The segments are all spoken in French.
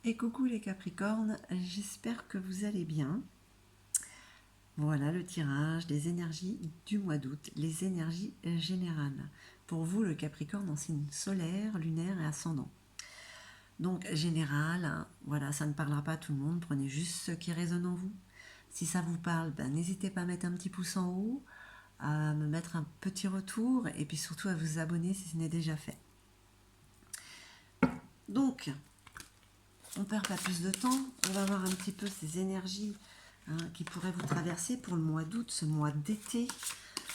Et coucou les Capricornes, j'espère que vous allez bien. Voilà le tirage des énergies du mois d'août, les énergies générales. Pour vous, le Capricorne en signe solaire, lunaire et ascendant. Donc général, hein, voilà, ça ne parlera pas à tout le monde, prenez juste ce qui résonne en vous. Si ça vous parle, n'hésitez pas à mettre un petit pouce en haut, à me mettre un petit retour et puis surtout à vous abonner si ce n'est déjà fait. Donc, on ne perd pas plus de temps, on va voir un petit peu ces énergies qui pourraient vous traverser pour le mois d'août, ce mois d'été.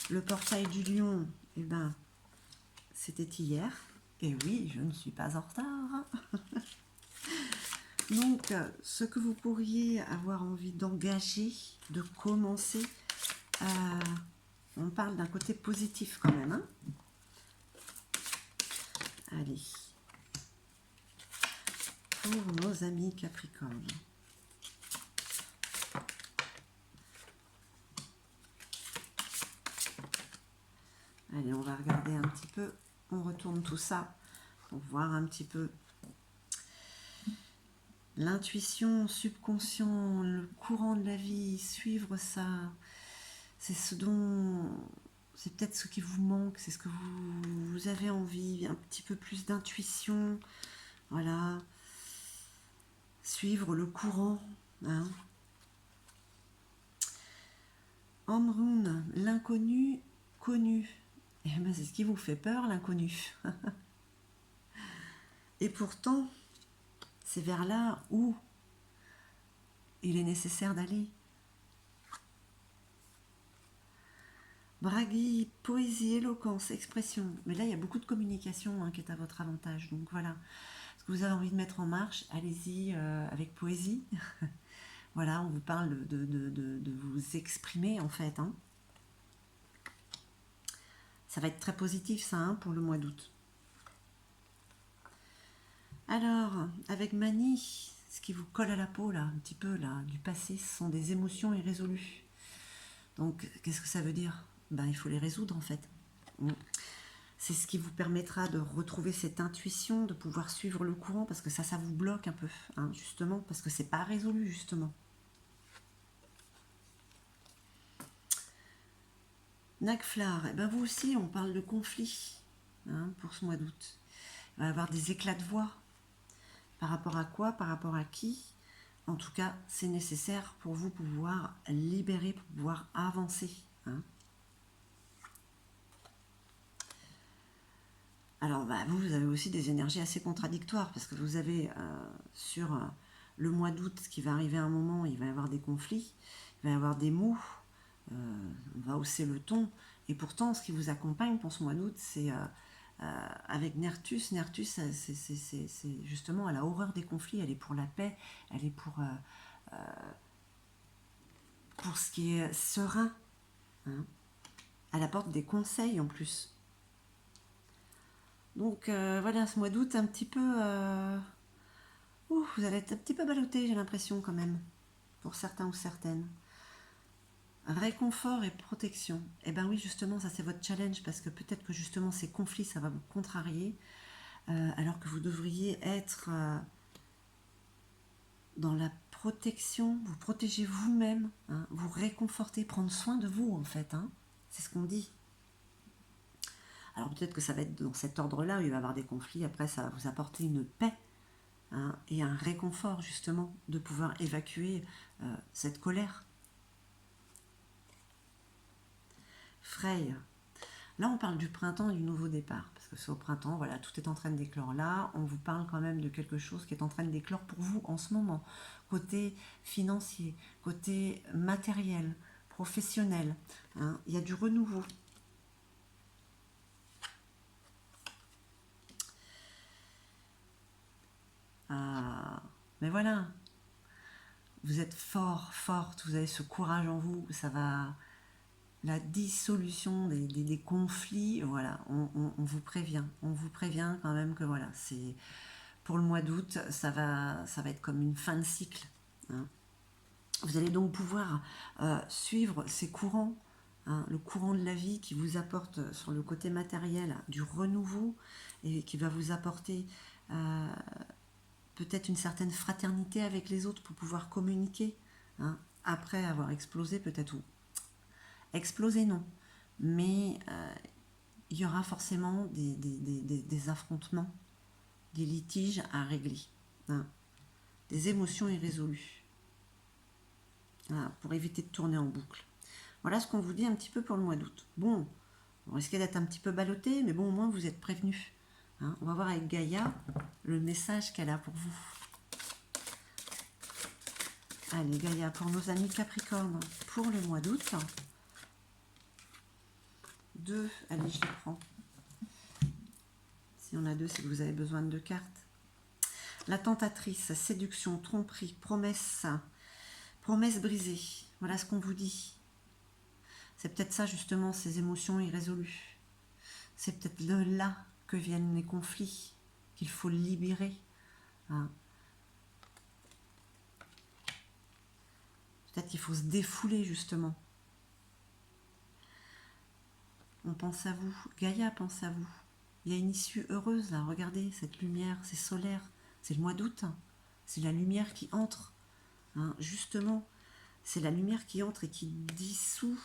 Le portail du lion, eh ben, c'était hier. Et oui, je ne suis pas en retard. Donc, ce que vous pourriez avoir envie d'engager, de commencer, on parle d'un côté positif quand même. Hein. Allez, pour nos amis Capricornes. Allez, on va regarder un petit peu, on retourne tout ça pour voir un petit peu l'intuition, subconscient, le courant de la vie, suivre ça, c'est ce dont, c'est peut-être ce qui vous manque, c'est ce que vous avez envie, un petit peu plus d'intuition, voilà, suivre le courant, hein. Amrun, l'inconnu connu, et ben c'est ce qui vous fait peur, l'inconnu. Et pourtant, c'est vers là où il est nécessaire d'aller. Braguille, poésie, éloquence, expression. Mais là, il y a beaucoup de communication qui est à votre avantage. Donc voilà, ce que vous avez envie de mettre en marche, allez-y avec poésie. Voilà, on vous parle de vous exprimer en fait. Hein. Ça va être très positif ça pour le mois d'août. Alors, avec Mani, ce qui vous colle à la peau là, un petit peu là, du passé, ce sont des émotions irrésolues. Donc, qu'est-ce que ça veut dire ? Il faut les résoudre en fait. C'est ce qui vous permettra de retrouver cette intuition, de pouvoir suivre le courant, parce que ça vous bloque un peu, justement, parce que c'est pas résolu, justement. Nagflar, vous aussi, on parle de conflit pour ce mois d'août. Il va y avoir des éclats de voix. Par rapport à quoi ? Par rapport à qui ? En tout cas, c'est nécessaire pour vous pouvoir libérer, pour pouvoir avancer. Alors, vous avez aussi des énergies assez contradictoires parce que vous avez sur le mois d'août, ce qui va arriver à un moment, il va y avoir des conflits, il va y avoir des mots, on va hausser le ton. Et pourtant, ce qui vous accompagne pour ce mois d'août, c'est avec Nertus. Nertus, c'est justement, elle a horreur des conflits, elle est pour la paix, elle est pour ce qui est serein. Elle apporte des conseils en plus. Donc voilà, ce mois d'août, un petit peu... vous allez être un petit peu ballotté, j'ai l'impression quand même, pour certains ou certaines. Réconfort et protection. Eh bien oui, justement, ça c'est votre challenge, parce que peut-être que justement ces conflits, ça va vous contrarier, alors que vous devriez être dans la protection, vous protégez vous-même, vous réconfortez, prendre soin de vous en fait, c'est ce qu'on dit. Alors peut-être que ça va être dans cet ordre-là où il va y avoir des conflits, après ça va vous apporter une paix et un réconfort justement de pouvoir évacuer cette colère. Freya, là on parle du printemps et du nouveau départ, parce que c'est au printemps, voilà, tout est en train d'éclore. Là, on vous parle quand même de quelque chose qui est en train d'éclore pour vous en ce moment, côté financier, côté matériel, professionnel, il y a du renouveau. Mais voilà, vous êtes fort, forte, vous avez ce courage en vous, ça va... La dissolution des conflits, voilà, on vous prévient quand même que voilà, c'est pour le mois d'août, ça va être comme une fin de cycle. Vous allez donc pouvoir suivre ces courants, le courant de la vie qui vous apporte sur le côté matériel du renouveau et qui va vous apporter peut-être une certaine fraternité avec les autres pour pouvoir communiquer, hein, après avoir explosé peut-être, ou exploser non, mais il y aura forcément des affrontements, des litiges à régler, hein, des émotions irrésolues, hein, pour éviter de tourner en boucle. Voilà ce qu'on vous dit un petit peu pour le mois d'août. Bon, on risquait d'être un petit peu ballotté, mais bon, au moins vous êtes prévenus. Hein, on va voir avec Gaïa le message qu'elle a pour vous. Allez, Gaïa, pour nos amis Capricorne, pour le mois d'août. 2, allez, je les prends. Si on a 2, c'est que vous avez besoin de 2 cartes. La tentatrice, séduction, tromperie, promesse, promesse brisée. Voilà ce qu'on vous dit. C'est peut-être ça justement, ces émotions irrésolues. C'est peut-être de là que viennent les conflits, qu'il faut libérer. Hein. Peut-être qu'il faut se défouler justement. On pense à vous, Gaïa pense à vous. Il y a une issue heureuse là, regardez, cette lumière, c'est solaire, c'est le mois d'août, c'est la lumière qui entre. Hein. Justement, c'est la lumière qui entre et qui dissout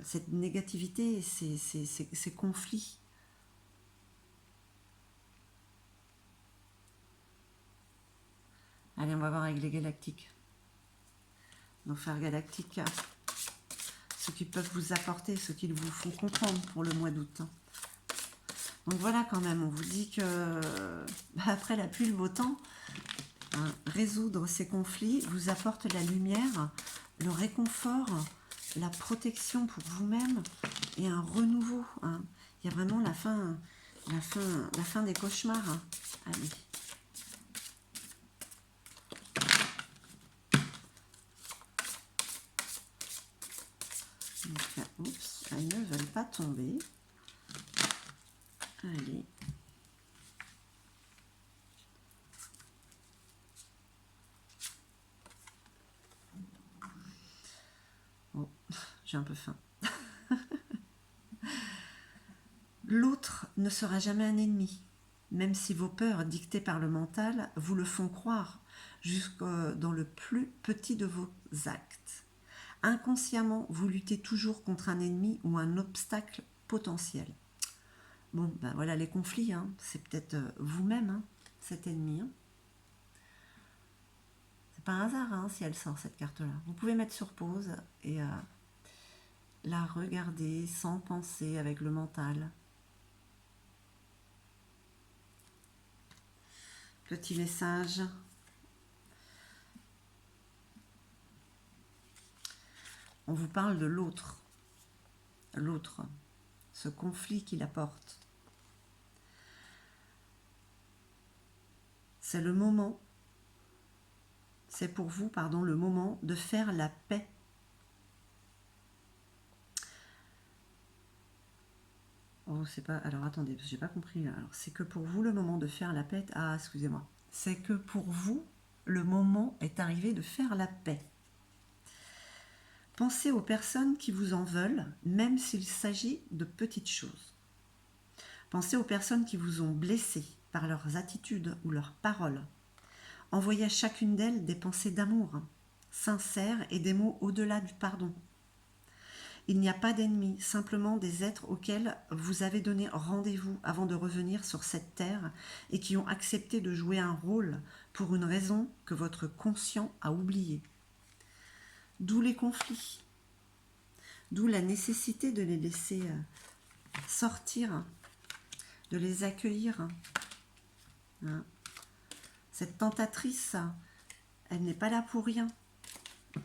cette négativité et ces conflits. Allez, on va voir avec les galactiques. Nos frères galactiques, ceux qui peuvent vous apporter, ceux qui vous font comprendre pour le mois d'août. Donc voilà, quand même, on vous dit que après la pluie, le beau temps, hein, résoudre ces conflits vous apporte la lumière, le réconfort, la protection pour vous-même et un renouveau. Hein. Il y a vraiment la fin des cauchemars. Hein. Allez. Donc, oups, elles ne veulent pas tomber. Allez. Oh, j'ai un peu faim. L'autre ne sera jamais un ennemi, même si vos peurs dictées par le mental vous le font croire, jusque dans le plus petit de vos actes. Inconsciemment, vous luttez toujours contre un ennemi ou un obstacle potentiel. Bon, ben voilà les conflits, hein. C'est peut-être vous-même, hein, cet ennemi. Hein. C'est pas un hasard hein, si elle sort cette carte-là. Vous pouvez mettre sur pause et la regarder sans penser avec le mental. Petit message. On vous parle de l'autre. L'autre. Ce conflit qu'il apporte. C'est le moment, c'est pour vous, pardon, le moment de faire la paix. Oh, c'est pas. Alors attendez, parce que j'ai pas compris. Alors, c'est que pour vous le moment de faire la paix. Ah, excusez-moi. C'est que pour vous, le moment est arrivé de faire la paix. Pensez aux personnes qui vous en veulent, même s'il s'agit de petites choses. Pensez aux personnes qui vous ont blessé par leurs attitudes ou leurs paroles. Envoyez à chacune d'elles des pensées d'amour, sincères et des mots au-delà du pardon. Il n'y a pas d'ennemis, simplement des êtres auxquels vous avez donné rendez-vous avant de revenir sur cette terre et qui ont accepté de jouer un rôle pour une raison que votre conscient a oubliée. D'où les conflits, d'où la nécessité de les laisser sortir, de les accueillir. Hein. Cette tentatrice, elle n'est pas là pour rien.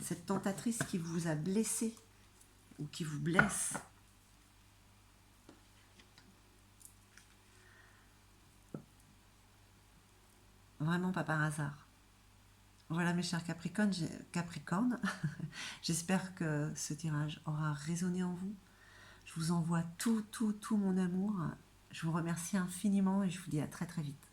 Cette tentatrice qui vous a blessé ou qui vous blesse. Vraiment pas par hasard. Voilà mes chers Capricornes, j'espère que ce tirage aura résonné en vous. Je vous envoie tout mon amour. Je vous remercie infiniment et je vous dis à très très vite.